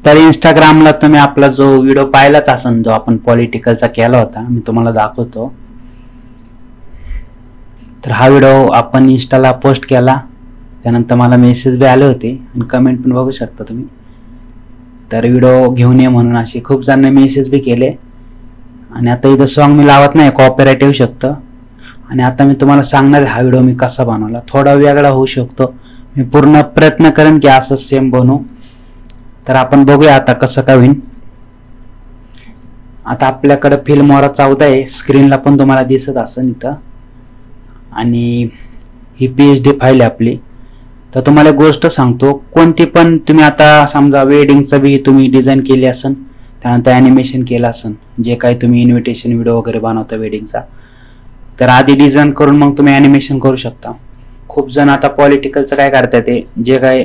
तर इंस्टाग्रामला तुम्ही आपला जो व्हिडिओ पाहिलाच असेल, जो आपण पॉलिटिकलचा केला होता, मी तुम्हाला दाखवतो. तर हा व्हिडिओ आपण इंस्टाला पोस्ट केला, त्यानंतर मला मेसेज बी आले होते आणि कमेंट पण बघू शकता तुम्ही. तर व्हिडिओ घेऊन ये म्हणून असे खूप जणांनी मेसेज बी केले. आणि आता इथं सॉन्ग मी लावत नाही, कॉपीराइट येऊ शकतं. आणि आता मी तुम्हाला सांगणार हा व्हिडिओ मी कसा बनवला. थोडा वेगळा होऊ शकतो, मी पूर्ण प्रयत्न करेन की असं सेम बनवू. तर आपण बघूया आता कसं काय होईल. आता आपल्याकडे फिल्मोरा 14 आहे, स्क्रीनला पण तुम्हाला दिसत असेल इथं. आणि ही PSD फाईल आहे आपली. तर तुम्हाला एक गोष्ट सांगतो, कोणती पण तुम्ही आता समजा वेडिंगचं बी तुम्ही डिझाईन केली असेल, त्यानंतर ॲनिमेशन केलं असेल, जे काही तुम्ही इन्व्हिटेशन व्हिडिओ वगैरे बनवता वेडिंगचा, तर आधी डिझाईन करून मग तुम्ही ॲनिमेशन करू शकता. खूप जण आता पॉलिटिकलचं काय करतात, ते जे काय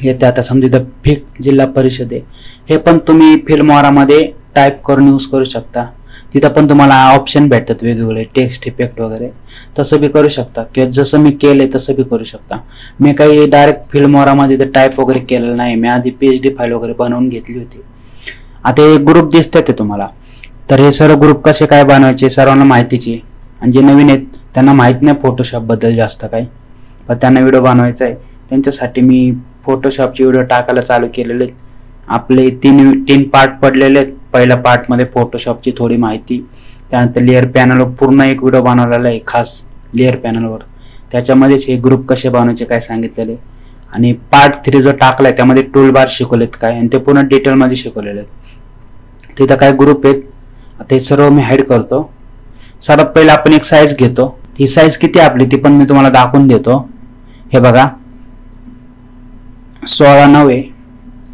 येते आता समजा इथं फिक्स जिल्हा परिषद आहे, हे पण तुम्ही फिल्मोरामध्ये टाईप करून यूज करू शकता. तिथं पण तुम्हाला ऑप्शन भेटतात वेगवेगळे टेक्स्ट इफेक्ट वगैरे, तसं बी करू शकता. किंवा जसं मी केलंय तसं बी करू शकता. मी काही डायरेक्ट फिल्मोरामध्ये ते टाईप वगैरे केलेलं नाही, मी आधी PSD फाईल वगैरे बनवून घेतली होती. आता हे ग्रुप दिसतात ते तुम्हाला. तर हे सर्व ग्रुप कसे काय बनवायचे सर्वांना माहितीची, आणि जे नवीन आहेत त्यांना माहीत नाही फोटोशॉपबद्दल जास्त काही, पण त्यांना व्हिडिओ बनवायचा आहे त्यांच्यासाठी मी फोटोशॉपचे व्हिडिओ टाकायला चालू केलेले आहेत. आपले तीन पार्ट पडलेले आहेत. पहिल्या पार्टमध्ये फोटोशॉपची थोडी माहिती, त्यानंतर लेअर पॅनलवर पूर्ण एक व्हिडिओ बनवलेला आहे खास लेअर पॅनलवर, त्याच्यामध्येच हे ग्रुप कसे बनवायचे काय सांगितलेले. आणि पार्ट 3 जो टाकलाय त्यामध्ये टूल बार शिकवलेत काय, आणि ते पूर्ण डिटेलमध्ये शिकवलेले आहेत. तिथं काय ग्रुप आहेत. आता हे सर्व मी हाईड करतो. सर्वात पहिला आपण एक साईज घेतो. ही साईज किती आपली ती पण मी तुम्हाला दाखवून देतो. हे बघा 16:9 आहे,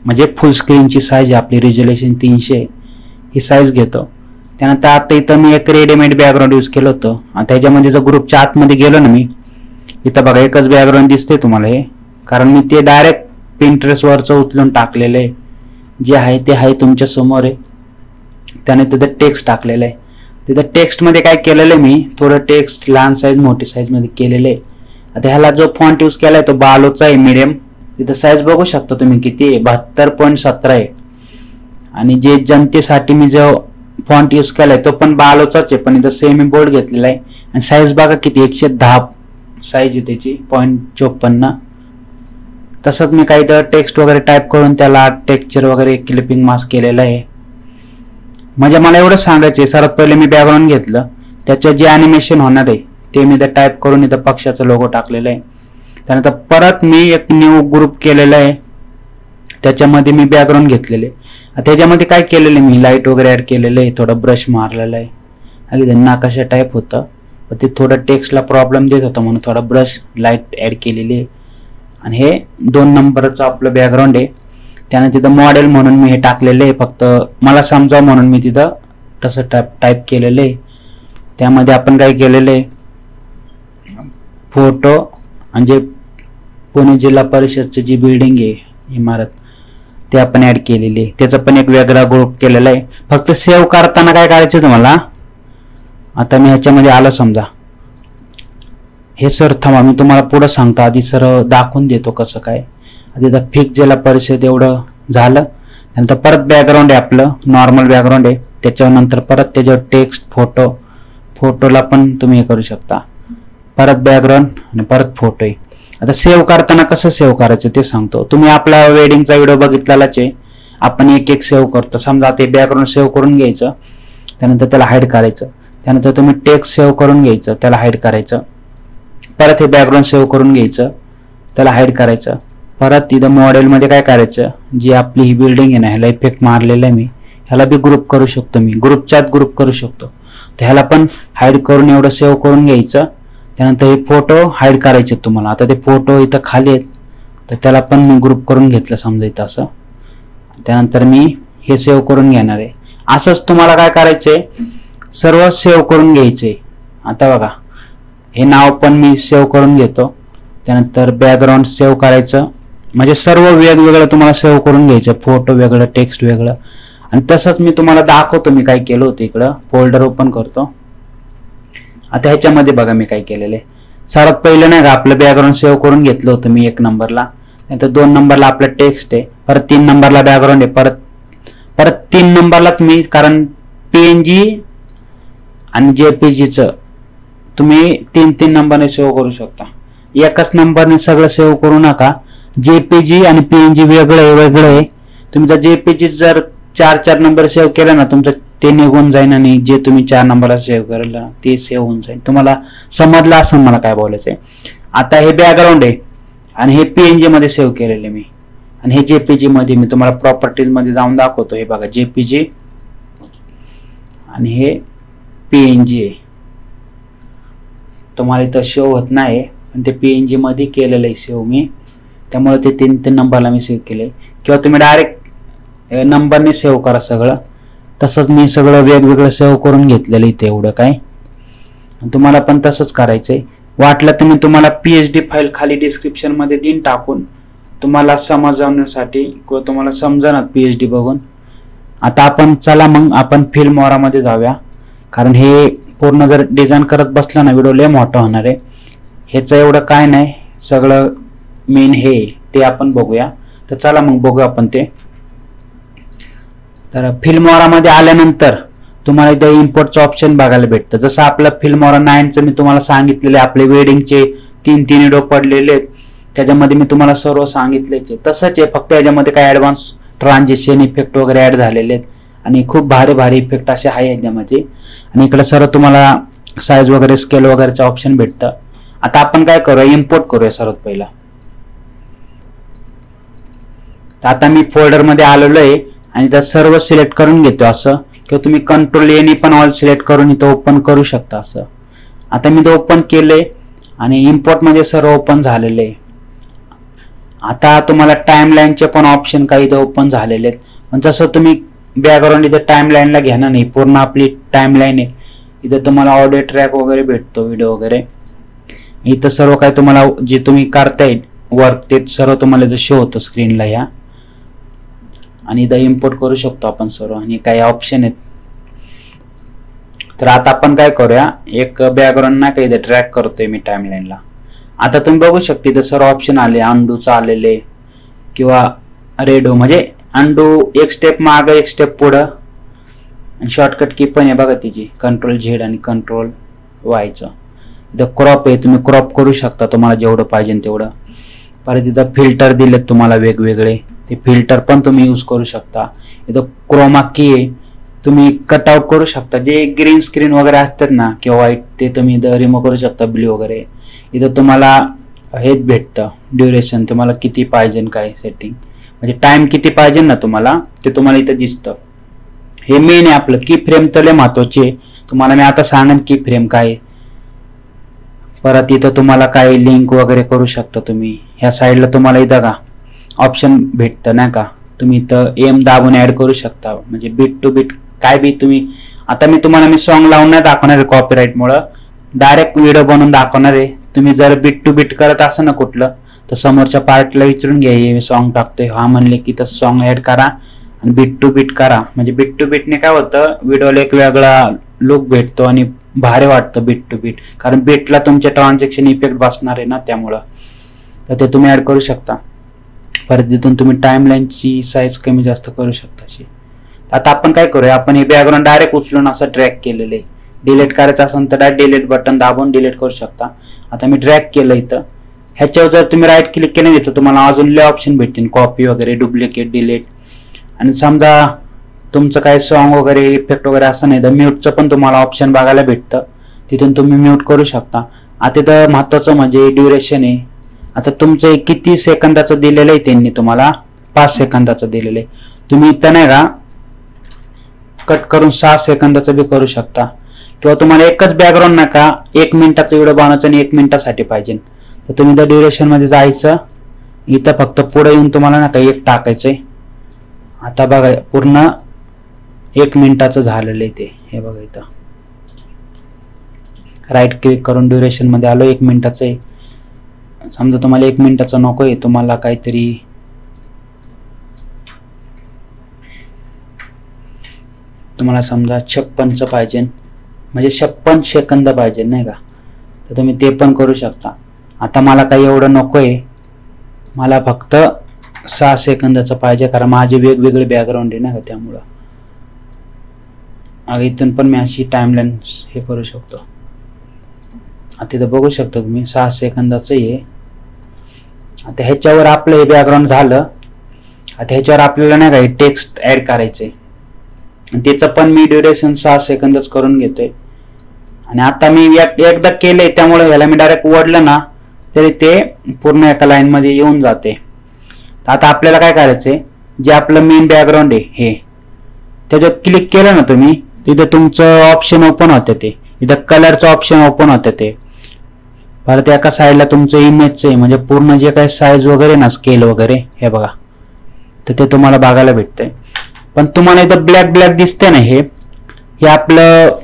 म्हणजे फुल स्क्रीनची साईज आपली, रिझोल्युशन 300 ही साईज घेतो. त्यानंतर आता इथं मी एक रेडीमेड बॅकग्राऊंड यूज केलं होतं. आता ह्याच्यामध्ये जर ग्रुपच्या आतमध्ये गेलो ना मी, इथं बघा एकच बॅकग्राऊंड दिसते तुम्हाला हे, कारण मी ते डायरेक्ट पिंटरेस्टवरचं उचलून टाकलेलं आहे. जे आहे ते आहे तुमच्या समोर आहे. त्याने तिथं टेक्स्ट टाकलेलं आहे. तिथं टेक्स्टमध्ये काय केलेलं आहे मी, थोडं टेक्स्ट लहान साईज मोठी साईजमध्ये केलेलं आहे. आता ह्याला जो फॉन्ट यूज केला आहे तो बालोचा आहे, मीडियम. तिथं साईज बघू शकता तुम्ही किती आहे, 72.17 आहे. आणि जे जनतेसाठी मी जो फॉन्ट यूज केलाय तो पण बालोचाच आहे, पण इथं सेमी बोल्ड घेतलेला आहे. आणि साईज बघा किती, 110 साईज आहे त्याची, 0.54. तसंच मी काही तर टेक्स्ट वगैरे टाईप करून त्याला टेक्स्चर वगैरे क्लिपिंग मास्क केलेलं आहे. म्हणजे मला एवढं सांगायचं आहे, सर्वात पहिले मी बॅकग्राऊंड घेतलं, त्याचं जे ॲनिमेशन होणार आहे ते मी इथं टाईप करून इथं पक्षाचा लोगो टाकलेला आहे. त्यानंतर परत मी एक न्यू ग्रुप केलेला आहे, त्याच्यामध्ये मी बॅकग्राऊंड घेतलेले. त्याच्यामध्ये काय केलेलं आहे मी, लाईट वगैरे ऍड केलेलं आहे, थोडं ब्रश मारलेला आहे. अगदी नाकाशा टाईप होतं, पण ते थोडं टेक्स्टला प्रॉब्लेम देत होतं म्हणून थोडा ब्रश लाईट ऍड केलेली आहे. आणि हे 2 नंबरचं आपलं बॅकग्राऊंड आहे. त्यानं तिथं मॉडेल म्हणून मी हे टाकलेलं आहे, फक्त मला समजावं म्हणून मी तिथं तसं टाईप केलेलं आहे. त्यामध्ये आपण काय केलेलं आहे, फोटो म्हणजे पुणे जिल्हा परिषदची जी बिल्डिंग आहे इमारत ते आपण ऍड केलेली आहे. त्याचा पण एक वेगळा ग्रुप केलेला आहे. फक्त सेव्ह करताना काय करायचं तुम्हाला, आता मी ह्याच्यामध्ये आलं समजा, हे सर थांबा मी तुम्हाला पुढं सांगतो, आधी सर दाखवून देतो कसं काय. आधी तर फिक्स जिल्हा परिषद एवढं झालं. त्यानंतर परत बॅकग्राऊंड आहे आपलं, नॉर्मल बॅकग्राऊंड आहे. त्याच्यानंतर परत त्याच्यावर टेक्स्ट, फोटोला पण तुम्ही हे करू शकता, परत बॅकग्राऊंड आणि परत फोटो आहे. आता सेव्ह करताना कसं सेव्ह करायचं ते सांगतो. तुम्ही आपला वेडिंगचा व्हिडिओ बघितलेलाच आहे, आपण एक एक सेव्ह करतो. समजा ते बॅकग्राऊंड सेव्ह करून घ्यायचं, त्यानंतर त्याला हाईड करायचं. त्यानंतर तुम्ही टेक्स्ट सेव्ह करून घ्यायचं, त्याला हाईड करायचं. परत हे बॅकग्राऊंड सेव्ह करून घ्यायचं, त्याला हाईड करायचं. परत तिथं मॉडेलमध्ये काय करायचं, जी आपली ही बिल्डिंग आहे ना, ह्याला इफेक्ट मारलेला आहे मी, ह्याला बी ग्रुप करू शकतो मी, ग्रुपच्यात ग्रुप करू शकतो. तर ह्याला पण हाईड करून एवढं सेव्ह करून घ्यायचं. त्यानंतर हे फोटो हाईड करायचे तुम्हाला. आता ते फोटो इथं खाली आहेत, तर त्याला पण मी ग्रुप करून घेतलं समजा इथं असं. त्यानंतर मी हे सेव्ह करून घेणार आहे. असंच तुम्हाला काय करायचंय, सर्व सेव्ह करून घ्यायचे. आता बघा हे नाव पण मी सेव्ह करून घेतो. त्यानंतर बॅकग्राऊंड सेव्ह करायचं, म्हणजे सर्व वेगवेगळं तुम्हाला सेव्ह करून घ्यायचं, फोटो वेगळं, टेक्स्ट वेगळं. आणि तसंच मी तुम्हाला दाखवतो मी काय केलं होतं. इकडं फोल्डर ओपन करतो. आता ह्याच्यामध्ये बघा मी काय केलेलं आहे. सर्वात पहिलं नाही का आपलं बॅकग्राऊंड सेव्ह करून घेतलं होतं मी 1 नंबरला, नंतर 2 नंबरला आपलं टेक्स्ट आहे, परत 3 नंबरला बॅकग्राऊंड आहे, परत 3 नंबरलाच मी, कारण PNG आणि JPGचं तुम्ही 3-3 नंबरने सेव्ह करू शकता. एकाच नंबरने सगळं सेव्ह करू नका. JPG आणि PNG वेगळं आहे. तुम्ही जर JPG जर 4-4 नंबर सेव्ह केला ना, तुमचं ते निघून जाईल आणि जे तुम्ही 4 नंबरला सेव्ह करायला ते सेव्ह होऊन जाईल. तुम्हाला समजलं असं मला काय बोलायचंय. आता हे बॅकग्राऊंड आहे आणि हे PNG मध्ये सेव्ह केलेले मी, आणि हे JPG मध्ये मी तुम्हाला प्रॉपर्टीज मध्ये जाऊन दाखवतो. हे बघा JPG आणि हे PNG आहे. तुम्हाला इथं सेव्ह होत नाही, पण ते PNG मध्ये केलेलं आहे सेव्ह मी, त्यामुळे ते 3 नंबरला मी सेव्ह केले. किंवा तुम्ही डायरेक्ट नंबरने सेव्ह करा सगळं. तसंच मी सगळं वेगवेगळं सेव्ह करून घेतलेलं इथे. एवढं काय, तुम्हाला पण तसंच करायचंय. वाटलं तर मी तुम्हाला PSD फाईल खाली डिस्क्रिप्शन मध्ये देईन टाकून, तुम्हाला समजवण्यासाठी, किंवा तुम्हाला समजणार PSD बघून. आता आपण चला मग आपण फिल्मोरा मध्ये जाऊया, कारण हे पूर्ण जर डिझाईन करत बसला ना व्हिडिओ लय मोठा होणार आहे. ह्याचं एवढं काय नाही, सगळं मेन हे ते आपण बघूया. तर चला मग बघूया आपण ते. तर फिल्मोरा मध्ये आल्यानंतर तुम्हाला इथं इम्पोर्टचं ऑप्शन बघायला भेटतं. जसं आपलं फिल्मोरा 9चं मी तुम्हाला सांगितलेले, आपले वेडिंगचे 3 व्हिडिओ पडलेले आहेत, त्याच्यामध्ये मी तुम्हाला सर्व सांगितलेच. तसंच आहे, फक्त याच्यामध्ये काही ऍडव्हान्स ट्रान्झिशन इफेक्ट वगैरे ऍड झालेले आहेत आणि खूप भारी इफेक्ट असे आहे याच्यामध्ये. आणि इकडे सर्व तुम्हाला साईज वगैरे स्केल वगैरेचं ऑप्शन भेटतं. आता आपण काय करूया, इम्पोर्ट करूया सर्वात पहिला. तर आता मी फोल्डर मध्ये आलेलो आहे आणि त्यात सर्व सिलेक्ट करून घेतो असं, किंवा तुम्ही Ctrl A पण ऑल सिलेक्ट करून इथं ओपन करू शकता असं. आता मी ते ओपन केलंय आणि इम्पोर्ट मध्ये सर्व ओपन झालेले आहे. आता तुम्हाला टाइमलाईनचे पण ऑप्शन काही इथं ओपन झालेले आहेत. पण जसं तुम्ही बॅकग्राऊंड इथं टाइमलाईनला घेणार नाही, पूर्ण आपली टाइमलाईन आहे. इथं तुम्हाला ऑडिओ ट्रॅक वगैरे भेटतो, व्हिडिओ वगैरे. इथं सर्व काही तुम्हाला जे तुम्ही करताय वर्क ते सर्व तुम्हाला इथं शो होतं स्क्रीनला या. आणि इथं इम्पोर्ट करू शकतो आपण सर्व, आणि काही ऑप्शन आहेत. तर आता आपण काय करूया, एक बॅकग्राऊंड ना काही इथं ड्रॅग करतोय मी टाइमलाईनला. आता तुम्ही बघू शकता इथं सर्व ऑप्शन आले, अंडूचं आलेले किंवा रेडो, म्हणजे अंडू एक स्टेप मागं एक स्टेप पुढं. आणि शॉर्टकट की पण आहे बघा तिची, Ctrl Z आणि Ctrl Y. इथं क्रॉप आहे, तुम्ही क्रॉप करू शकता तुम्हाला जेवढं पाहिजे तेवढं. परत इथं फिल्टर दिलेत तुम्हाला वेगवेगळे, ते फिल्टर पण तुम्ही यूज करू शकता. इथं क्रोमा की आहे, तुम्ही कटआउट करू शकता. जे ग्रीन स्क्रीन वगैरे असतात ना किंवा व्हाईट, ते तुम्ही इथं रिमूव्ह करू शकता, ब्ल्यू वगैरे. इथं तुम्हाला हेच भेटतं ड्युरेशन, तुम्हाला किती पाहिजे काय सेटिंग, म्हणजे टाइम किती पाहिजे ना तुम्हाला, ते तुम्हाला इथं दिसतं. हे मेन आहे आपलं की फ्रेम, तर महत्वाचे. तुम्हाला मी आता सांगेन की फ्रेम काय. परत इथं तुम्हाला काही लिंक वगैरे करू शकता तुम्ही. ह्या साईडला तुम्हाला इथं का ऑप्शन भेटतं ना का, तुम्ही इथं एम दाबून ऍड करू शकता, म्हणजे बीट टू बीट काय बी तुम्ही. आता मी तुम्हाला सॉन्ग लावून नाही दाखवणार आहे कॉपीराईट मुळे, डायरेक्ट व्हिडिओ बनवून दाखवणार आहे. तुम्ही जर बीट टू बीट करत असा ना कुठलं, तर समोरच्या पार्टला विचारून घ्या, हे सॉन्ग टाकतोय हा म्हणले की तर सॉन्ग ऍड करा आणि बीट टू बीट करा. म्हणजे बीट टू बीटने काय होतं, व्हिडिओला एक वेगळा लुक भेटतो आणि भारी वाटतं बीट टू बीट, कारण बीटला तुमचे ट्रान्झॅक्शन इफेक्ट बसणार आहे ना, त्यामुळं. तर ते तुम्ही ऍड करू शकता. परत तिथून तुम्ही टाइमलाईनची साईज कमी जास्त करू शकता अशी. आता आपण काय करूया, आपण हे बॅकग्राऊंड डायरेक्ट उचलून असं ड्रॅग केलेलं आहे. डिलीट करायचं असेल तर डायरेक्ट डिलीट बटन दाबून डिलीट करू शकता. आता मी ड्रॅग केलं इथं. ह्याच्यावर जर तुम्ही राईट क्लिक केलं तिथं तुम्हाला अजून लय ऑप्शन भेटतील, कॉपी वगैरे, डुप्लिकेट, डिलीट. आणि समजा तुमचं काय सॉन्ग वगैरे इफेक्ट वगैरे असं नाही तर म्यूटचं पण तुम्हाला ऑप्शन बघायला भेटतं, तिथून तुम्ही म्यूट करू शकता. आता इथं महत्वाचं म्हणजे ड्युरेशन आहे. आता तुमचं किती सेकंदाचं दिलेलं आहे त्यांनी तुम्हाला, 5 सेकंदाचं दिलेलं आहे. तुम्ही इथं नाही का कट करून 6 सेकंदाचं बी करू शकता. किंवा तुम्हाला एकच बॅकग्राऊंड नका 1 मिनिटाचं व्हिडिओ बनवायचं आणि 1 मिनिटासाठी पाहिजे, तर तुम्ही त्या ड्युरेशन मध्ये जायचं. इथं फक्त पुढे येऊन तुम्हाला ना काही एक टाकायचंय. आता बघा पूर्ण 1 मिनिटाचं झालेलं आहे ते. हे बघा इथं राईट क्लिक करून ड्युरेशन मध्ये आलो, 1 मिनिटाचं आहे. समजा तुम्हाला 1 मिनिटाचं नको आहे, तुम्हाला काहीतरी तुम्हाला समजा 56चं पाहिजे, म्हणजे 56 सेकंद पाहिजे नाही का, तर तुम्ही ते पण करू शकता. आता मला काही एवढं नको आहे, मला फक्त 6 सेकंदाचा पाहिजे, कारण माझे वेगवेगळे बॅकग्राऊंड आहे ना त्यामुळं. इथून पण मी अशी टाइमलाईन हे करू शकतो. आता इथं बघू शकता तुम्ही 6 सेकंदाचं आहे. आता ह्याच्यावर आपलं हे बॅकग्राऊंड झालं. आता ह्याच्यावर आपल्याला नाही काही टेक्स्ट ऍड करायचंय, त्याचं पण मी ड्युरेशन 6 सेकंदच करून घेतोय. आणि आता मी एकदा केलंय त्यामुळे ह्याला मी डायरेक्ट ओढलं ना तरी ते पूर्ण एका लाईन मध्ये येऊन जाते. आता आपल्याला काय करायचंय, जे आपलं मेन बॅकग्राऊंड आहे हे, त्याच्यावर क्लिक केलं ना तुम्ही, तिथं तुमचं ऑप्शन ओपन होतं. ते इथं कलरचं ऑप्शन ओपन होतं. ते परत एका साईडला तुमचं इमेजचं आहे, म्हणजे पूर्ण जे काही साईज वगैरे ना, स्केल वगैरे हे बघा, तर ते तुम्हाला बघायला भेटतंय. पण तुम्हाला इथं ब्लॅक ब्लॅक दिसतंय ना, हे आपलं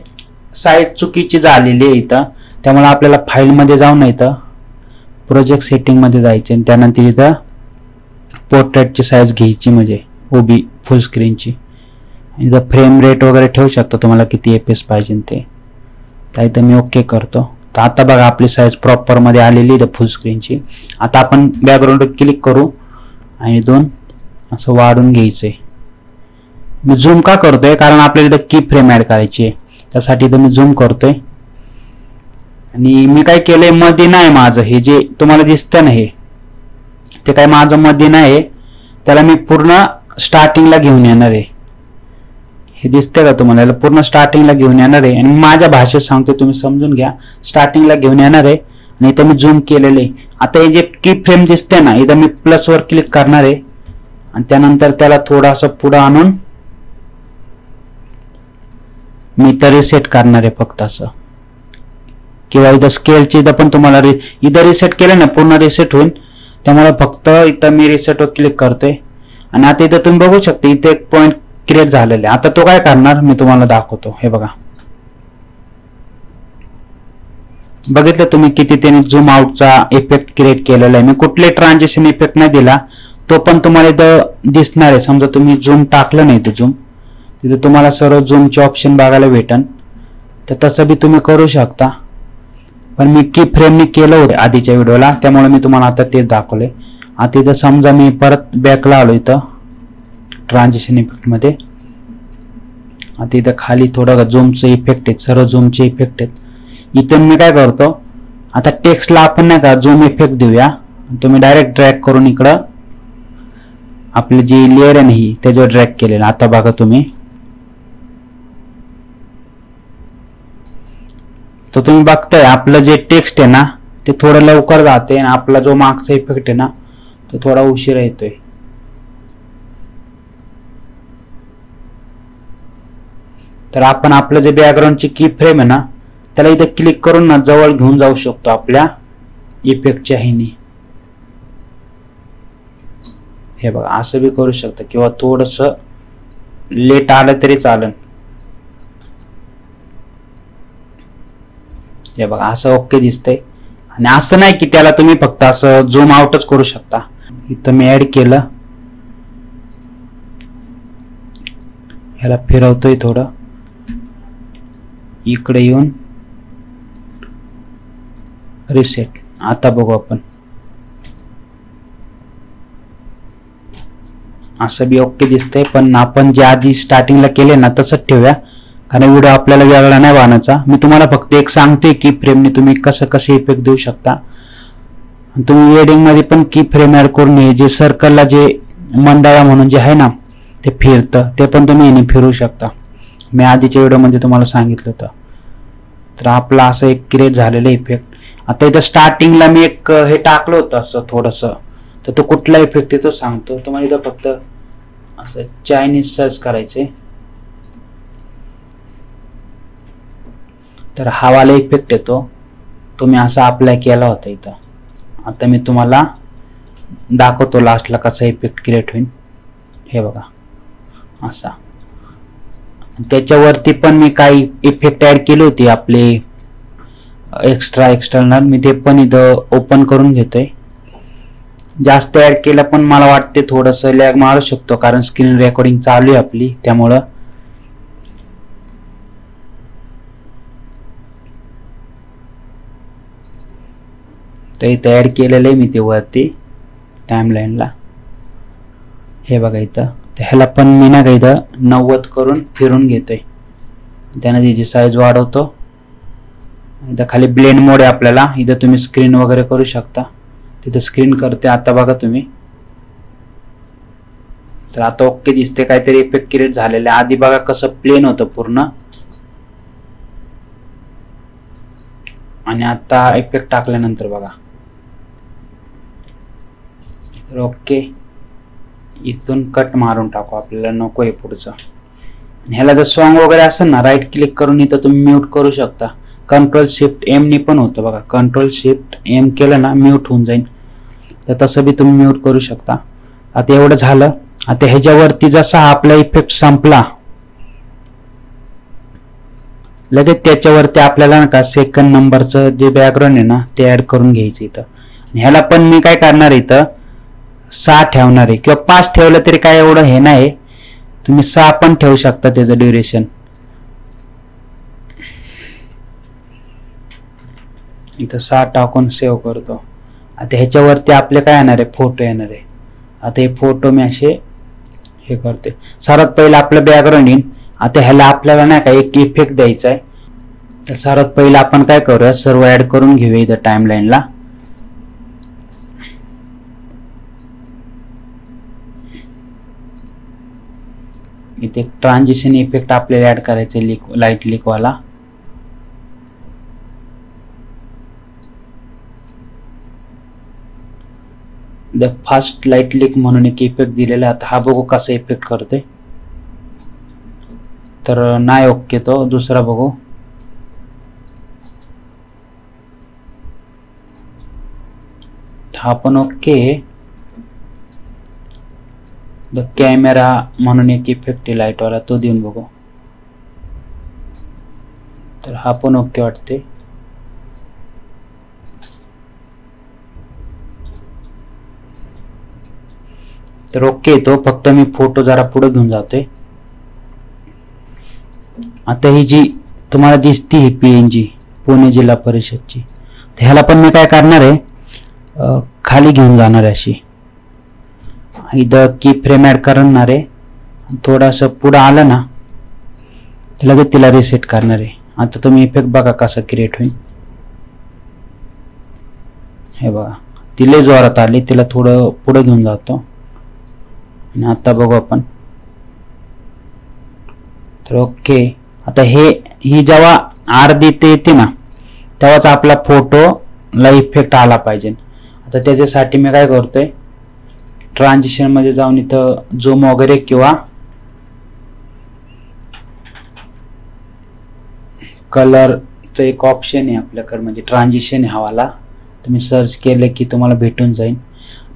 साईज चुकीची झालेली आहे इथं. त्यामुळे आपल्याला फाईलमध्ये जाऊन इथं प्रोजेक्ट सेटिंग मध्ये जायचे आणि त्यानंतर इथं पोर्ट्रेटची साईज घ्यायची, म्हणजे उभी फुल स्क्रीनची. इथं फ्रेम रेट वगैरे ठेवू शकता तुम्हाला किती FPS पाहिजे ते. तर इथं मी ओके करतो. तर आता बघा आपली साईज प्रॉपर मध्ये आलेली इथं फुल स्क्रीनची. आता आपण बॅकग्राऊंडवर क्लिक करू आणि 2 असं वाढून घ्यायचंय. मी झूम का करतोय, कारण आपल्याला इथं की फ्रेम ऍड करायची आहे, त्यासाठी इथं मी झूम करतोय. आणि मी काय केलंय, मध्ये नाही माझं हे जे तुम्हाला दिसतं ना, हे ते काय माझं मध्ये नाही, त्याला मी पूर्ण स्टार्टिंगला घेऊन येणार आहे. हे दिसतंय का तुम्हाला, याला पूर्ण स्टार्टिंगला घेऊन येणार आहे. आणि माझ्या भाषेत सांगतो, तुम्ही समजून घ्या. स्टार्टिंगला घेऊन येणार आहे आणि इथं मी झूम केलेलं आहे. आता हे जे की फ्रेम दिसतंय ना, इथं मी प्लस वर क्लिक करणार आहे आणि त्यानंतर त्याला थोडंसं पुढं आणून मी इथं रिसेट करणार आहे फक्त असं. किंवा इथं स्केलची इथं पण तुम्हाला इथं रिसेट केलं ना, पूर्ण रिसेट होईल. त्यामुळे फक्त इथं मी रिसेटवर क्लिक करतोय. आणि आता इथं तुम्ही बघू शकता, इथे एक पॉइंट क्रिएट झालेले. आता तो काय करणार मी तुम्हाला दाखवतो. हे बघा, बघितलं तुम्ही किती त्याने झूम आउटचा इफेक्ट क्रिएट केलेला आहे. मी कुठले ट्रान्झिशन इफेक्ट नाही दिला, तो पण तुम्हाला इथं दिसणार आहे. समजा तुम्ही झूम टाकलं नाही, झूम तिथे तुम्हाला सर्व झूमचे ऑप्शन बघायला भेटन. तर तसं बी तुम्ही करू शकता. पण मी की फ्रेमनी केलं होतं आधीच्या व्हिडिओला, त्यामुळे मी तुम्हाला आता ते दाखवले. आता इथं समजा मी परत बॅकला आलो इथं ट्रान्झिशन इफेक्ट मध्ये. आता इथं खाली थोडं झूमचे इफेक्ट आहेत, सर्व झूमचे इफेक्ट आहेत. इथून मी काय करतो, आता टेक्स्टला आपण नाही का झूम इफेक्ट देऊया. तुम्ही डायरेक्ट ड्रॅग करून इकडं आपली जी लेअर आहे ही त्याच्यावर ड्रॅग केलेलं. आता बघा तुम्ही, तर तुम्ही बघताय आपलं जे टेक्स्ट आहे ना ते थोडं लवकर जाते आणि आपला जो मागचा इफेक्ट आहे ना तो थोडा उशिरा येतोय. तर आपण आपलं जे बॅकग्राऊंडची की फ्रेम आहे ना त्याला इथे क्लिक करून ना जवळ घेऊन जाऊ शकतो आपल्या इफेक्टच्या ह्याने. हे बघा, असं बी करू शकता किंवा थोडस लेट आलं तरी चालेल. हे बघा, असं ओके दिसतंय. आणि असं नाही की त्याला तुम्ही फक्त असं झूम आउटच करू शकता. इथं मी ऍड केलं, ह्याला फिरवतोय थोडं, इकडे येऊन रिसेट. आता बघू आपण, असं बी ओके दिसतंय. पण आपण जे आधी स्टार्टिंगला केले ना तसंच ठेवूया, कारण व्हिडिओ आपल्याला वेगळा नाही बनायचा. मी तुम्हाला फक्त एक सांगतोय की फ्रेमने तुम्ही कसं इफेक्ट देऊ शकता. तुम्ही एडिंग मध्ये पण की फ्रेम ऍड करून जे सर्कलला जे मंडळा म्हणून जे आहे ना ते फिरतं, ते पण तुम्ही याने फिरू शकता. मी आधीच्या व्हिडिओमध्ये तुम्हाला सांगितलं होतं. तर आपला असं एक क्रिएट झालेलं इफेक्ट. आता इथं स्टार्टिंगला मी एक हे टाकलं होतं असं थोडंसं, तर तो कुठला इफेक्ट आहे तो सांगतो तुम्हाला. इथं फक्त असं चायनीज सर्च करायचंय, तर हवाला इफेक्ट येतो. तो मी असा अप्लाय केला होता इथं. आता मी तुम्हाला दाखवतो लास्टला कसा इफेक्ट क्रिएट होईल. हे बघा असा. त्याच्यावरती पण मी काही इफेक्ट ऍड केले होते आपले एक्स्ट्रा एक्सटर्नल, मी ते पण इथं ओपन करून घेतोय. जास्त ऍड केलं पण मला वाटते थोडंसं लॅग मारू शकतो, कारण स्क्रीन रेकॉर्डिंग चालू आहे आपली त्यामुळं. तर इथं ऍड केलेलं आहे मी ते वरती टाइमलाईनला. हे बघा इथं. तर ह्याला पण मी ना का इथं 90 करून फिरून घेतोय. त्याने त्याची साईज वाढवतो. इथं खाली ब्लेंड मोड आहे आपल्याला. इथं तुम्ही स्क्रीन वगैरे करू शकता. तिथं स्क्रीन करते आता बघा तुम्ही. तर आता ओके दिसते, काहीतरी इफेक्ट क्रिएट झालेला. आधी बघा कसं प्लेन होतं पूर्ण, आणि आता इफेक्ट टाकल्यानंतर बघा. तर ओके, इथून कट मारून टाकू, आपल्याला नको आहे पुढचं. ह्याला जर सॉन्ग वगैरे असेल ना, राईट क्लिक करून इथं तुम्ही म्यूट करू शकता. कंट्रोल शिफ्ट एम नी पण होतं बघा. कंट्रोल शिफ्ट एम केलं ना म्यूट होऊन जाईल. तर तसं बी तुम्ही म्यूट करू शकता. आता एवढं झालं. आता ह्याच्यावरती जसा आपला इफेक्ट संपला लगेच त्याच्यावरती आपल्याला ना सेकंड नंबरचं जे बॅकग्राऊंड आहे ना ते ऍड करून घ्यायचं इथं. ह्याला पण मी काय करणार इथं 6 ठेवणार आहे, किंवा 5 ठेवलं तरी काय एवढं हे नाही. तुम्ही 6 पण ठेवू शकता त्याचं ड्युरेशन. इथं 6 टाकून सेव्ह करतो. आता ह्याच्यावरती आपले काय येणार आहे, फोटो येणार आहे. आता हे फोटो मी असे हे करते. सर्वात पहिलं आपलं बॅकग्राऊंड येईल. आता ह्याला आपल्याला नाही का एक इफेक्ट द्यायचा आहे. तर सर्वात पहिलं आपण काय करूया, सर्व ऍड करून घेऊया इथं टाइमलाईनला. इथे ट्रान्झिशन इफेक्ट आपल्याला ऍड करायचे, लाईट लीक वाला. द फास्ट लाईट लीक म्हणून एक इफेक्ट दिलेला. आता हा बघू कसा इफेक्ट करते. तर नाही ओके, तो दुसरा बघू. हा पण ओके. द कॅमेरा म्हणून एक इफेक्ट आहे लाईट वाला, तो देऊन बघू. तर हा पण ओके वाटते. तर ओके, तो फक्त मी फोटो जरा पुढे घेऊन जातोय. आता ही जी तुम्हाला दिसती ही PNG पुणे जिल्हा परिषदची, तर ह्याला पण मी काय करणार आहे, खाली घेऊन जाणार आहे अशी. इथं की फ्रेम ऍड करणार आहे. थोडंसं पुढं आलं ना लगेच तिला रिसेट करणार आहे. आता तुम्ही इफेक्ट बघा कसा क्रिएट होईल. हे बघा, तिला जोरात आली. तिला थोडं पुढे घेऊन जातो. आणि आता बघू आपण. तर ओके, आता ही जेव्हा अर्धी ते येते ना तेव्हाच आपला फोटोला इफेक्ट आला पाहिजे. आता त्याच्यासाठी मी काय करतोय, ट्रान्झिशन मध्ये जाऊन इथं झूम वगैरे किंवा कलरचं एक ऑप्शन आहे आपल्याकडे, म्हणजे ट्रान्झिशन आहे हवाला. तुम्ही सर्च केलं की तुम्हाला भेटून जाईल.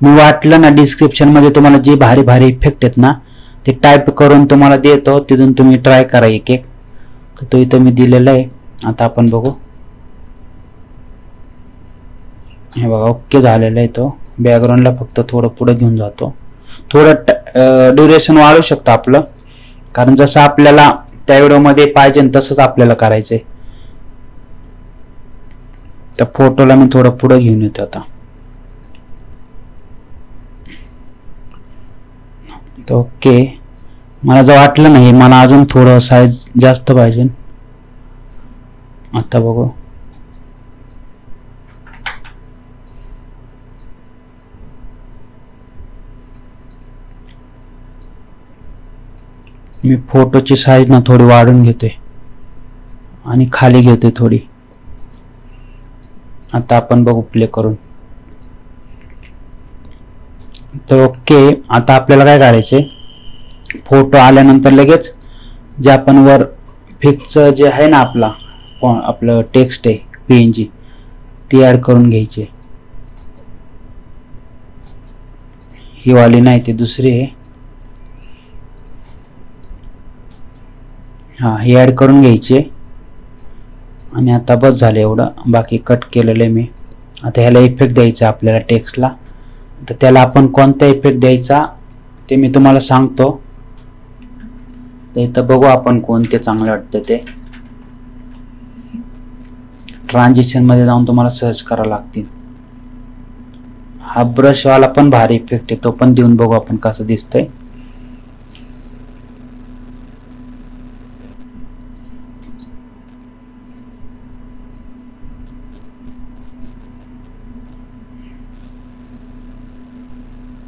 मी वाटलं ना डिस्क्रिप्शन मध्ये तुम्हाला जे भारी भारी इफेक्ट आहेत ना ते टाईप करून तुम्हाला देतो, तिथून तुम्ही ट्राय करा एक एक. तर तो इथं मी दिलेला आहे. आता आपण बघू. हे बघा ओके झालेला आहे. तो बॅकग्राऊंडला फक्त थोडं पुढे घेऊन जातो. थोडं ड्युरेशन वाढवू शकतो आपलं, कारण जसं आपल्याला त्या व्हिडिओमध्ये पाहिजे तसंच आपल्याला करायचंय. त्या फोटोला मी थोडं पुढे घेऊन येतो आता. ओके, मला जर वाटलं नाही मला अजून थोडं साईज जास्त पाहिजे. आता बघू. मी फोटोची साईज ना थोडी वाढून घेतोय आणि खाली घेतोय थोडी. आता आपण बघू प्ले करून. तर ओके, आता आपल्याला काय करायचे, फोटो आल्यानंतर लगेच जे आपण वर फिक्स जे आहे ना आपलं टेक्स्ट आहे PNG ती ऍड करून घ्यायची. ही वाली नाही, ती दुसरी आहे. हा, ही ऍड करून घ्यायची. आणि आता बस झालं एवढं, बाकी कट केलेलं आहे मी. आता ह्याला इफेक्ट द्यायचा आपल्याला टेक्स्टला. तर त्याला आपण कोणता इफेक्ट द्यायचा ते मी तुम्हाला सांगतो. तर इथं बघू आपण कोणते चांगले वाटते ते. ट्रान्झिशन मध्ये जाऊन तुम्हाला सर्च करावं लागतील. हा ब्रश वाला पण भारी इफेक्ट आहे, तो पण देऊन बघू आपण कसं दिसतंय.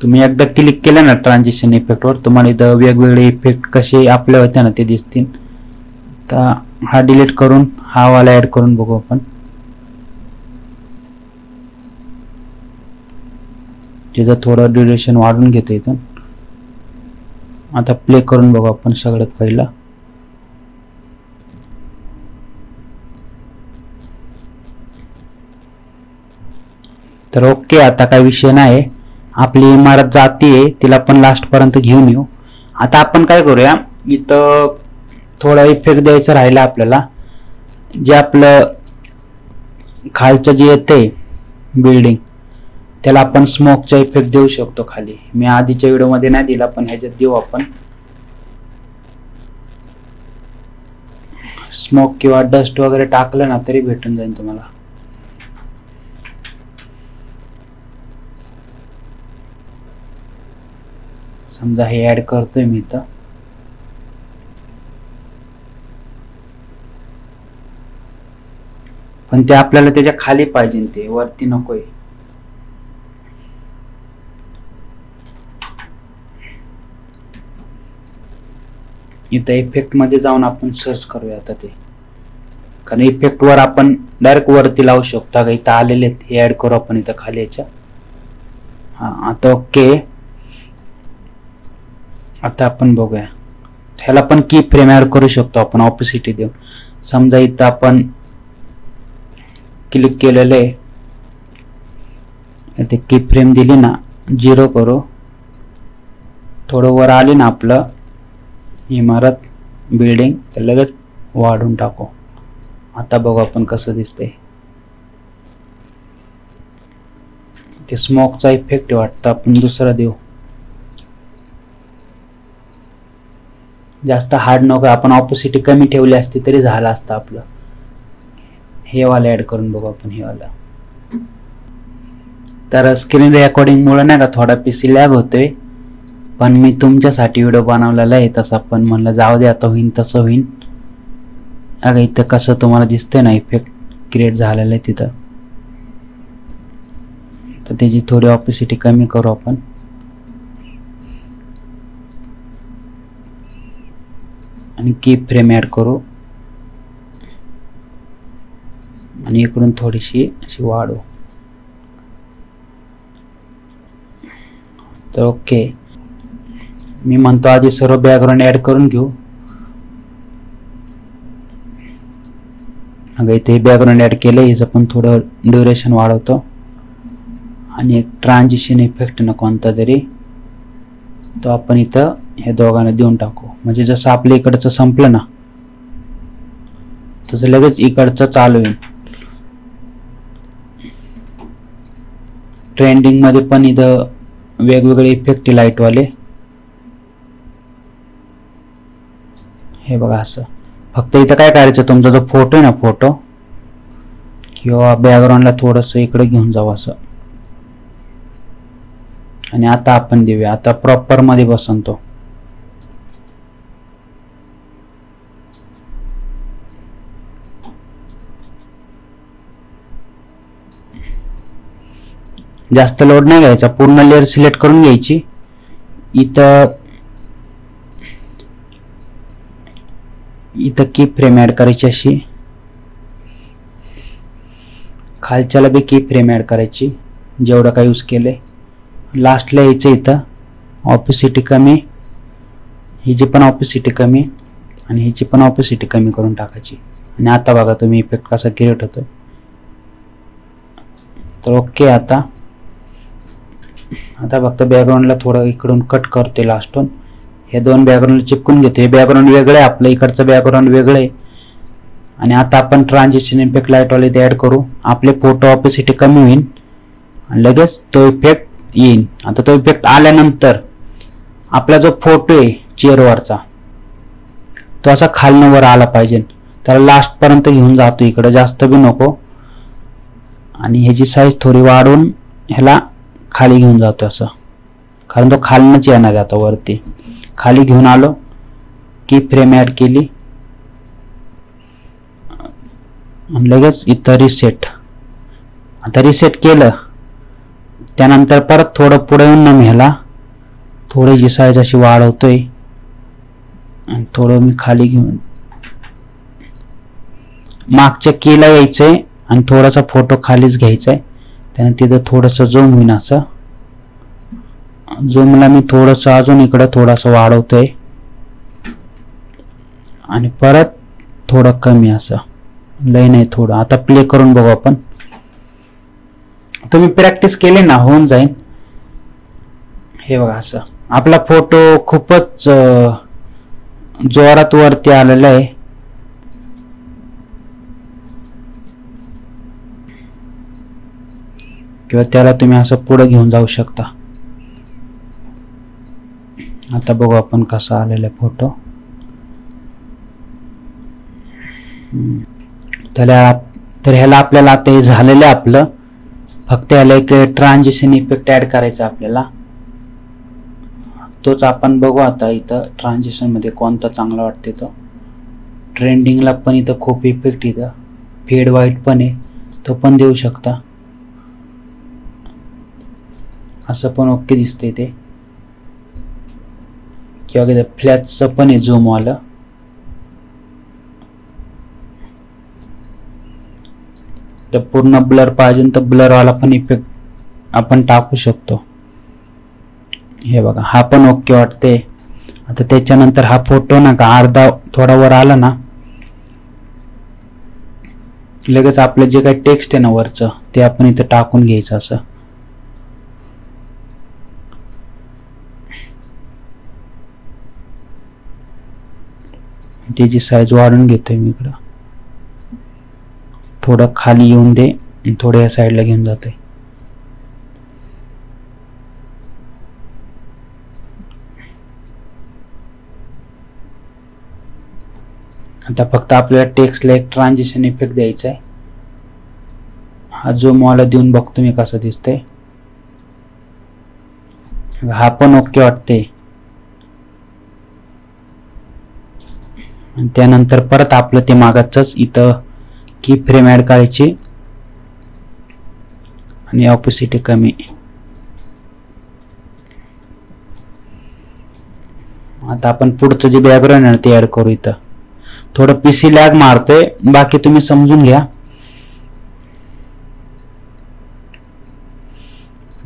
तुम्ही एकदा क्लिक केलं ना ट्रान्झिशन इफेक्टवर, तुम्हाला इथं वेगवेगळे इफेक्ट कसे आपले होते ना ते दिसतील. तर हा डिलीट करून हा वाला ऍड करून बघू आपण. तिथं थोडं ड्युरेशन वाढून घेतो इथं. आता प्ले करून बघू आपण सगळ्यात पहिला. तर ओके, आता काही विषय नाही. आपली इमारत जातीये, तिला पण लास्ट पर्यंत घेऊन येऊ. आता आपण काय करूया, इथं थोडा इफेक्ट द्यायचा राहिला आपल्याला. जे आपलं खालचं जे येते बिल्डिंग, त्याला आपण स्मोकचा इफेक्ट देऊ शकतो खाली. मी आधीच्या व्हिडिओमध्ये नाही दिला, पण ह्याच्यात देऊ आपण. स्मोक किंवा डस्ट वगैरे टाकलं ना तरी भेटून जाईल तुम्हाला. समजा हे ऍड करतोय मी इथं. पण ते आपल्याला त्याच्या खाली पाहिजे, ते वरती नकोय. इथं इफेक्ट मध्ये जाऊन आपण सर्च करूया आता ते, कारण इफेक्ट वर आपण डायरेक्ट वरती लावू शकतो. इथं आलेले हे ऍड करू आपण इथं खाली याच्या. हा, आता ओके. आता आपण बघूया, ह्याला पण की फ्रेम ऍड करू शकतो आपण ऑपोसिटी देऊन. समजा इथं आपण क्लिक केलेलं आहे, इथे की फ्रेम दिली ना, 0 करू. थोडं वर आली ना आपलं इमारत बिल्डिंग, तर लगेच वाढून टाकू. आता बघू आपण कसं दिसतंय. ते स्मोकचा इफेक्ट वाटतं, आपण दुसरा देऊ. जास्त हार्ड नको, आपण ऑपोसिटी कमी ठेवली असती तरी झालं असतं आपलं. हे वाला ऍड करून बघू आपण, हे वाला. तर स्क्रीन रेकॉर्डिंग मुळे नाही का थोडा पीसी लॅग होतोय, पण मी तुमच्यासाठी व्हिडिओ बनवलेला आहे तसा. पण म्हणलं जाऊ दे, आता होईन तसं होईन. अगं इथं कसं तुम्हाला दिसतंय ना इफेक्ट क्रिएट झालेलं आहे तिथं. तर त्याची थोडी ऑपोसिटी कमी करू आपण. आणि की फ्रेम ऍड करू आणि इकडून थोडीशी अशी वाढू. तर ओके, मी म्हणतो आधी सर्व बॅकग्राऊंड ऍड करून घेऊ. अगं इथे बॅकग्राऊंड ऍड केलं, हिचं पण थोडं ड्युरेशन वाढवतो. आणि एक ट्रान्झिशन इफेक्ट ना कोणता तरी, तो आपण इथं हे दोघांना देऊन टाकू. म्हणजे जसं आपल्या इकडचं संपलं ना, तसं लगेच इकडचं चालू होईल. ट्रेंडिंग मध्ये पण इथं वेगवेगळे इफेक्ट लाईट वाले. हे बघा असं. फक्त इथं काय करायचं, तुमचा जो फोटो आहे ना, फोटो किंवा बॅकग्राऊंडला थोडंसं इकडे घेऊन जाऊ असं. आणि आता आपण देऊया, आता प्रॉपर मध्ये बसन तो. जास्त लोड नाही घ्यायचा, पूर्ण लेअर सिलेक्ट करून घ्यायची. इथं की फ्रेम ऍड करायची अशी. खालच्याला बी की फ्रेम ऍड करायची, जेवढं काय यूज केलंय. लास्टला यायचं इथं ऑपोसिटी कमी, हिची पण ऑपोसिटी कमी आणि हिची पण ऑपोसिटी कमी करून टाकायची. आणि आता बघा तुम्ही इफेक्ट कसा क्रिएट होतोय. तर ओके, आता फक्त बॅकग्राऊंडला थोडं इकडून कट करते लास्टून. हे दोन बॅकग्राऊंड चिपकून घेतो. हे बॅकग्राऊंड वेगळं आहे, आपलं इकडचं बॅकग्राऊंड वेगळं आहे. आणि आता आपण ट्रान्झिशन इफेक्ट लाईटवाले ते ऍड करू. आपले फोटो ऑपोसिटी कमी होईल आणि लगेच तो इफेक्ट येईल. आता तो इफेक्ट आल्यानंतर आपला जो फोटो आहे चेअरवरचा, तो असा खालनं वर आला पाहिजे. त्याला लास्ट पर्यंत घेऊन जातो इकडे, जास्त बी नको. आणि ह्याची साईज थोडी वाढवून ह्याला खाली घेऊन जातो असं, कारण तो खालनच येणार आहे. आता वरती खाली घेऊन आलो, की फ्रेम ऍड केली आणि लगेच इथं रिसेट. आता रिसेट केलं त्यानंतर परत थोडं पुढे येऊन ना मी ह्याला थोडीशी साईज अशी वाढवतोय आणि थोडं मी खाली घेऊन मागच्या कीला यायचंय आणि थोडासा फोटो खालीच घ्यायचाय. त्याने तिथं थोडंसं झूम होईन. असं झूमला मी थोडंसं अजून इकडं थोडंसं वाढवतोय आणि परत थोडं कमी, असं लय नाही थोडं. आता प्ले करून बघू आपण. तुम्ही प्रॅक्टिस केली ना होऊन जाईल. हे बघा असं आपला फोटो खूपच जोरात वरती आलेला आहे. किंवा त्याला तुम्ही असं पुढे घेऊन जाऊ शकता. आता बघू आपण कसा आलेला आहे फोटो. तर ह्याला आपल्याला आता हे झालेलं आहे आपलं. फक्त ह्याला एक ट्रान्झिशन इफेक्ट ऍड करायचा आपल्याला. तोच आपण बघू आता. इथं ट्रान्झिशन मध्ये कोणता चांगला वाटते तो. ट्रेंडिंगला पण इथं खूप इफेक्ट, इथं फेड व्हाईट पण आहे, तो पण देऊ शकता. असं पण ओके दिसतंय ते. किंवा फ्लॅशचं पण आहे झूम वालं. तर पूर्ण ब्लर पाहिजे तर ब्लर वाला पण इफेक्ट आपण टाकू शकतो. हे बघा हा पण ओके वाटते. आता त्याच्यानंतर हा फोटो ना का अर्धा थोडा वर आला ना, लगेच आपलं जे काही टेक्स्ट आहे ना वरचं ते आपण इथं टाकून घ्यायचं. असं त्याची साईज वाढून घेतोय मी इकडं. थोडं खाली येऊन दे, थोड्या या साईडला घेऊन जातोय. आता फक्त आपल्याला टेक्स्टला एक ट्रान्झिशन इफेक्ट द्यायचा आहे. हा झूम वाला देऊन बघतो मी कसं दिसतंय. हा पण ओके वाटते. आणि त्यानंतर परत आपलं ते मागचंच इथं की फ्रेम ऍड करायची आणि ऑपोसिटी कमी. आता आपण पुढचं जे बॅकग्राऊंड आहे ते ऍड करू. इथं थोडं पीसी लॅग मारतोय, बाकी तुम्ही समजून घ्या.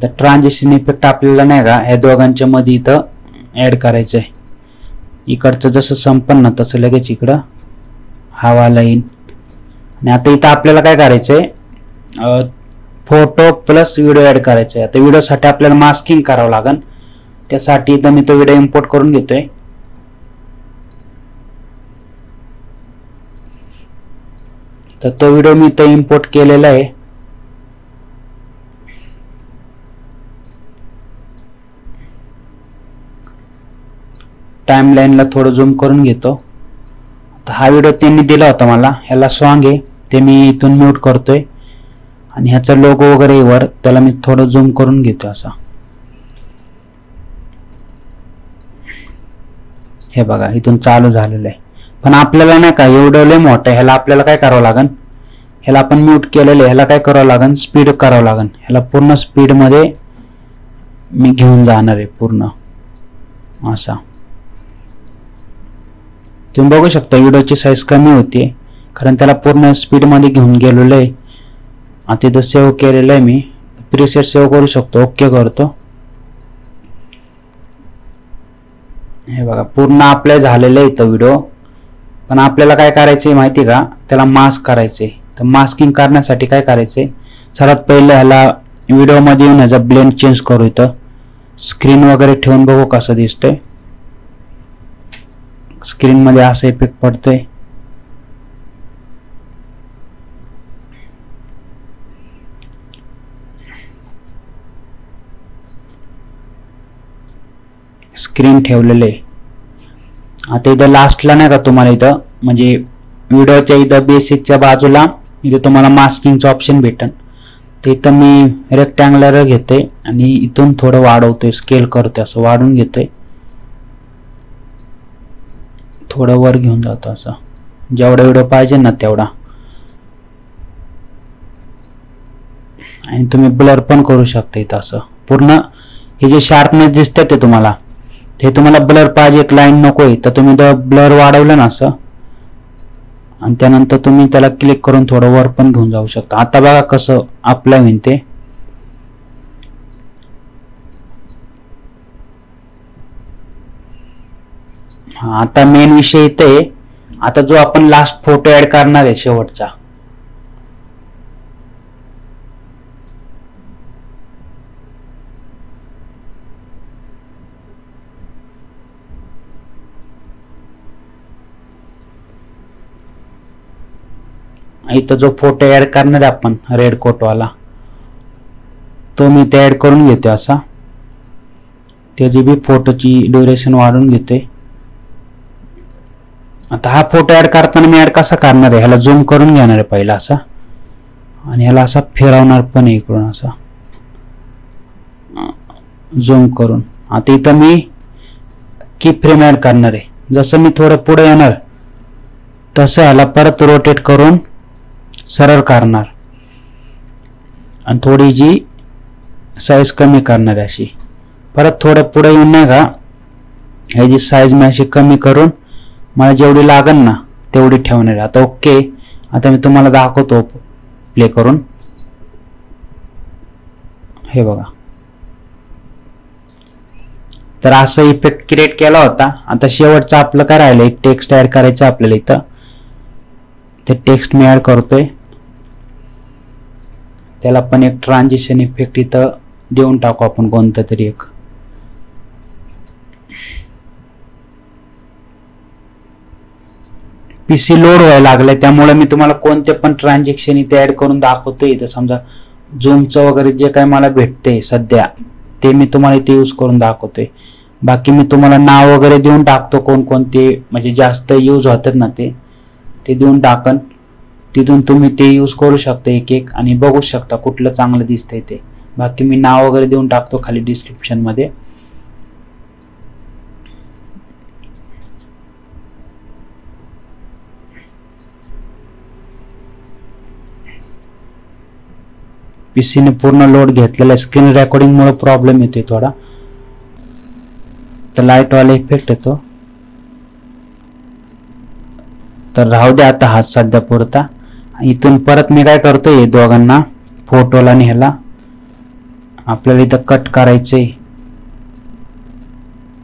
तर ट्रान्झिशन इफेक्ट आपल्याला नाही का या दोघांच्या मध्ये इथं ऍड करायचंय. इकडचं जसं संपन्न ना तसं लगेच इकडं हवा लाईन. आणि आता इथं आपल्याला काय करायचंय, फोटो प्लस व्हिडिओ ऍड करायचंय. आता व्हिडिओसाठी आपल्याला मास्किंग करावं लागेल. त्यासाठी इथं मी तो व्हिडिओ इम्पोर्ट करून घेतोय. तर तो व्हिडिओ मी इथं इम्पोर्ट केलेला आहे. टाइमलाईनला थोडं झूम करून घेतो. हा व्हिडिओ त्यांनी दिला होता मला, ह्याला सॉन्ग आहे ते मी इथून म्यूट करतोय. आणि ह्याचा लोगो वगैरे वर त्याला मी थोडं झूम करून घेतो. असा हे बघा इथून चालू झालेलं आहे. पण आपल्याला नाही का एवढं लय मोठं, ह्याला आपल्याला काय करावं लागेल, ह्याला आपण म्यूट केलेलं आहे, ह्याला काय करावं लागेल, स्पीड करावं लागेल. ह्याला पूर्ण स्पीड मध्ये मी घेऊन जाणार आहे पूर्ण. असा तुम्ही बघू शकता व्हिडिओची साईज कमी होती कारण त्याला पूर्ण स्पीड मध्ये घेऊन गेलेलो आहे. आता इथं सेव्ह केलेलं आहे मी. प्रीसेट सेव्ह करू शकतो. ओके करतो. हे बघा पूर्ण आपल्या झालेलं आहे इथं व्हिडिओ. पण आपल्याला काय करायचंय माहिती का, त्याला मास्क करायचंय. तर मास्किंग करण्यासाठी काय करायचंय, सर्वात पहिलं ह्याला व्हिडिओ मध्ये येऊन ह्याचा ब्लेंड चेंज करू. इथं स्क्रीन वगैरे ठेवून बघू कसं दिसतंय. स्क्रीन मध्ये असं इफेक्ट पडतोय. स्क्रीन ठेवलेले. आता इथं लास्टला नाही का तुम्हाला इथं म्हणजे व्हिडिओच्या इथं बेसिकच्या बाजूला इथे तुम्हाला मास्किंगचं ऑप्शन भेटेल. ते इथं मी रेक्टँगुलर घेतोय आणि इथून थोडं वाढवतोय, स्केल करतोय, असं वाढून घेतोय, थोडं वर घेऊन जातो. असं जेवढा व्हिडिओ पाहिजे ना तेवढा. आणि तुम्ही ब्लर पण करू शकता इथं असं पूर्ण हे जे शार्पनेस दिसते ते तुम्हाला ब्लर पाहिजे, एक लाईन नकोय तर तुम्ही ब्लर वाढवलं ना असं आणि त्यानंतर तुम्ही त्याला क्लिक करून थोडं वर पण घेऊन जाऊ शकता. आता बघा कसं अप्लाय होईल ते. आता मेन विषय इथे, आता जो आपण लास्ट फोटो ऍड करणार आहे शेवटचा, इथं जो फोटो ऍड करणार आहे आपण रेड कोटवाला, तो मी ते ऍड करून घेतो असा. त्याची बी फोटोची ड्युरेशन वाढवून घेते. आता हा फोटो ऍड करताना मी ऍड कसा करणार आहे, ह्याला झूम करून घेणार आहे पहिला असा आणि ह्याला असा फिरवणार पण इकडून असा झूम करून. आता इथं मी की फ्रेम ऍड करणार आहे. जसं मी थोडं पुढे येणार तसं ह्याला परत रोटेट करून सरळ करणार आणि थोडी जी साईज कमी करणार अशी. परत थोडं पुढे येऊन नाही का ह्याची साईज मी अशी कमी करून मला जेवढी लागेल ना तेवढी ठेवणार. आता ओके. आता मी तुम्हाला दाखवतो प्ले करून. हे बघा, तर असं इफेक्ट क्रिएट केला होता. आता शेवटचं आपलं काय राहिलं, एक टेक्स्ट ऍड करायचं आपल्याला. इथं ते टेक्स्ट मी ऍड करतोय. त्याला पण एक ट्रान्झिशन इफेक्ट इथं देऊन टाकू आपण कोणतं तरी एक. पीसी लोड व्हायला लागलाय त्यामुळे मी तुम्हाला कोणते पण ट्रान्झॅक्शन इथे ऍड करून दाखवतोय. इथं समजा झूमचं वगैरे जे काही मला भेटते सध्या ते मी तुम्हाला इथे यूज करून दाखवतोय. बाकी मी तुम्हाला नाव वगैरे देऊन टाकतो कोणकोणते म्हणजे जास्त यूज होतात ना ते देऊन टाकन. तिथून तुम्ही ते यूज करू शकता एक एक आणि बघू शकता कुठलं चांगलं दिसतंय ते. बाकी मी नाव वगैरे देऊन टाकतो खाली डिस्क्रिप्शन मध्ये. पीसीने पूर्ण लोड घेतलेला, स्क्रीन रेकॉर्डिंग मुळे प्रॉब्लेम येतोय थोडा, तर लाईट वाला इफेक्ट येतो. तर राहू दे आता हा सध्या पुरता. इथून परत मी काय करतोय, दोघांना फोटोला आणि ह्याला आपल्याला इथं कट करायचंय.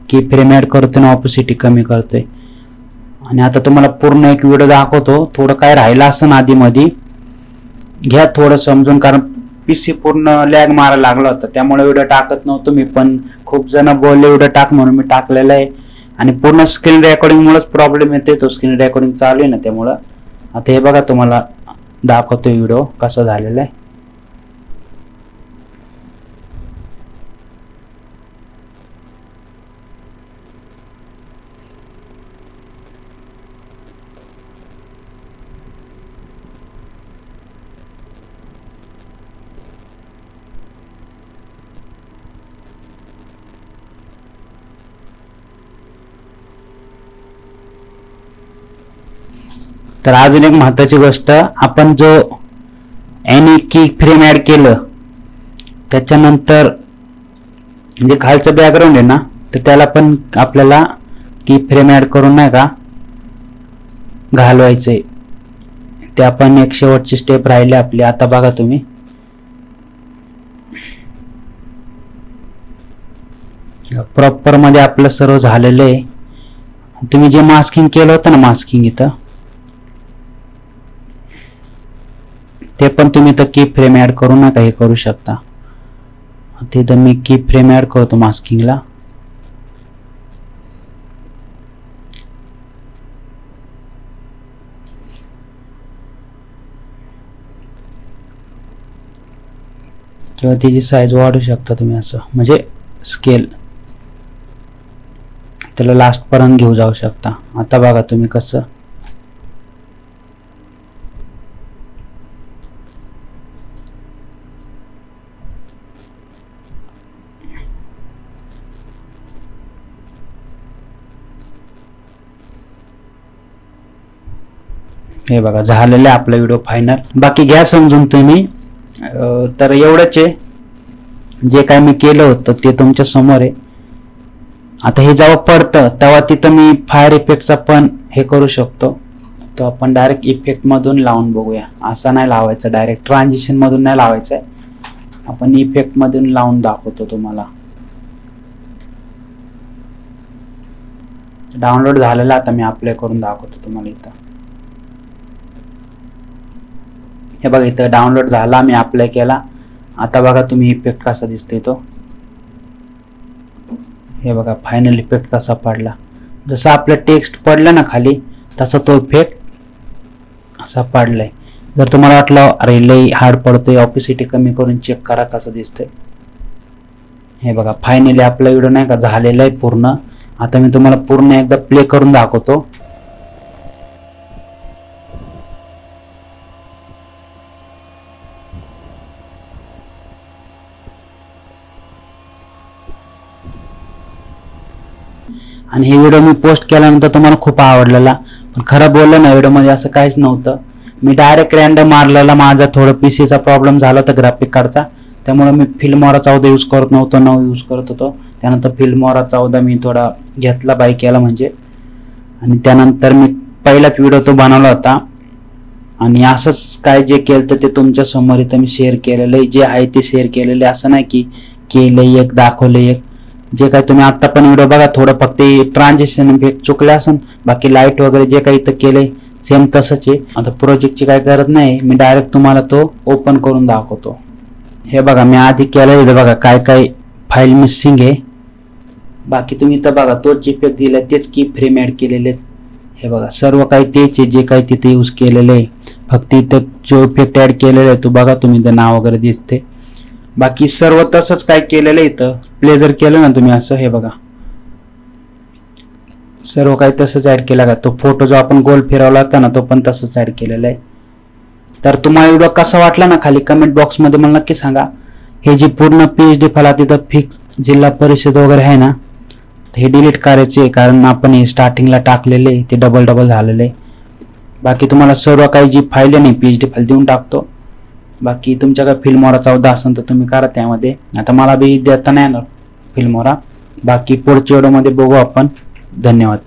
की फ्रेम ऍड करतोय ना, ऑपोसिटी कमी करतोय. आणि आता तुम्हाला पूर्ण एक व्हिडिओ दाखवतो. थोडं काय राहिलं असं आधी मध्ये घ्या थोडं समजून, कारण पीसी पूर्ण लॅग मारायला लागला होता त्यामुळे व्हिडिओ टाकत नव्हतो मी. पण खूप जण बोलले व्हिडिओ टाक म्हणून मी टाकलेला आहे. आणि पूर्ण स्क्रीन रेकॉर्डिंग मुळेच प्रॉब्लेम येतोय. तो स्क्रीन रेकॉर्डिंग चालू आहे ना त्यामुळं. आता हे बघा तुम्हाला दाखवतोय व्हिडिओ कसा झालेला आहे. तर अजून एक महत्वाची गोष्ट, आपण जो एनी की फ्रेम ऍड केलं त्याच्यानंतर म्हणजे खालचं बॅकग्राऊंड आहे ना, तर त्याला पण आपल्याला की फ्रेम ऍड करून नाही का घालवायचंय. ते आपण एक शेवटची स्टेप राहिली आपली. आता बघा तुम्ही प्रॉपर मध्ये आपलं सर्व झालेलं आहे. तुम्ही जे मास्किंग केलं होतं ना, मास्किंग इथं ते पण तुम्ही तर की फ्रेम ऍड करू नका, हे करू शकता. तिथं मी की फ्रेम ऍड करतो मास्किंगला. किंवा त्याची साईज वाढवू शकता तुम्ही असं, म्हणजे स्केल त्याला लास्ट पर्यंत घेऊ जाऊ शकता. आता बघा तुम्ही कसं हे बघा झालेलं आहे आपला व्हिडिओ फायनल. बाकी घ्या समजून तुम्ही. तर एवढंच आहे, जे काय मी केलं होतं ते तुमच्या समोर आहे. आता हे जेव्हा पडतं तेव्हा तिथं मी फायर इफेक्टचा पण हे करू शकतो. तर आपण डायरेक्ट इफेक्ट मधून लावून बघूया. असा नाही लावायचा, डायरेक्ट ट्रान्झिशन मधून नाही लावायचं आहे, आपण इफेक्ट मधून लावून दाखवतो तुम्हाला. डाउनलोड झालेला आता मी अप्लाय करून दाखवतो तुम्हाला. इथं हे बघा, इथं डाउनलोड झाला, मी अप्लाय केला. आता बघा तुम्ही इफेक्ट कसा दिसतोय तो. हे बघा फायनल इफेक्ट कसा पडला. जसं आपलं टेक्स्ट पडलं ना खाली, तसा तो इफेक्ट असा पडलाय. जर तुम्हाला वाटलं अरे लई हार्ड पडतोय, ऑपिसिटी कमी करून चेक करा कसं दिसतंय. हे बघा फायनली आपला व्हिडिओ नाही का झालेला आहे पूर्ण. आता मी तुम्हाला पूर्ण एकदा प्ले करून दाखवतो. आणि हे व्हिडिओ मी पोस्ट केल्यानंतर तुम्हाला खूप आवडलेला, पण खरं बोललं ना व्हिडिओमध्ये असं काहीच नव्हतं. मी डायरेक्ट रँडम मारलेला. माझा थोडं पीसीचा प्रॉब्लेम झाला होता ग्राफिक कार्डचा, त्यामुळे मी फिल्मोरा 14 यूज करत नव्हतो, 9 यूज करत होतो. त्यानंतर फिल्मोरा 14 मी थोडा घेतला बाय केला म्हणजे. आणि त्यानंतर मी पहिलाच व्हिडिओ तो बनवला होता. आणि असंच काय जे केलं तर ते तुमच्या समोर इथं मी शेअर केलेलं आहे. जे आहे ते शेअर केलेलं आहे, असं नाही की केलंय एक दाखवलंय एक. जे काही तुम्ही आता पण व्हिडिओ बघा, थोडं फक्त ट्रान्झिशन इफेक्ट चुकले असेल, बाकी लाईट वगैरे जे काही इथं केलंय सेम तसंच आहे. आता प्रोजेक्टची काय गरज नाही, मी डायरेक्ट तुम्हाला तो ओपन करून दाखवतो. हे बघा मी आधी केलं, इथं बघा काय काय फाईल मिसिंग आहे. बाकी तुम्ही इथं बघा तोच इफेक्ट दिलाय, तेच की फ्रेम ऍड केलेले आहेत. हे बघा सर्व काही तेच आहे जे काही तिथे यूज केलेलं आहे. फक्त इथं जो इफेक्ट ऍड केलेला आहे तो बघा तुम्ही, इथं नाव वगैरे दिसते. बाकी सर्व तसंच काय केलेलं आहे. इथं प्ले जर केलं ना तुम्ही असं, हे बघा सर्व काही तसंच ऍड केलं का. तो फोटो जो आपण गोल फिरवला होता ना, तो पण तसंच ऍड केलेला आहे. तर तुम्हाला व्हिडिओ कसा वाटला ना, खाली कमेंट बॉक्स मध्ये मला नक्की सांगा. हे जी पूर्ण PhD फाईल तिथं फिक्स जिल्हा परिषद वगैरे आहे ना, हे डिलीट करायचे आहे, कारण आपण हे स्टार्टिंगला टाकलेले ते डबल झालेले. बाकी तुम्हाला सर्व काही जी फाईल आहे PhD फाईल देऊन टाकतो. बाकी तुमच्याकडे फिल्मोरा 14 असेल तर तुम्ही करा त्यामध्ये. आता मला बी देता नाही येणार फिल्मोरा. बाकी पुढच्या व्हिडिओमध्ये बघू आपण. धन्यवाद.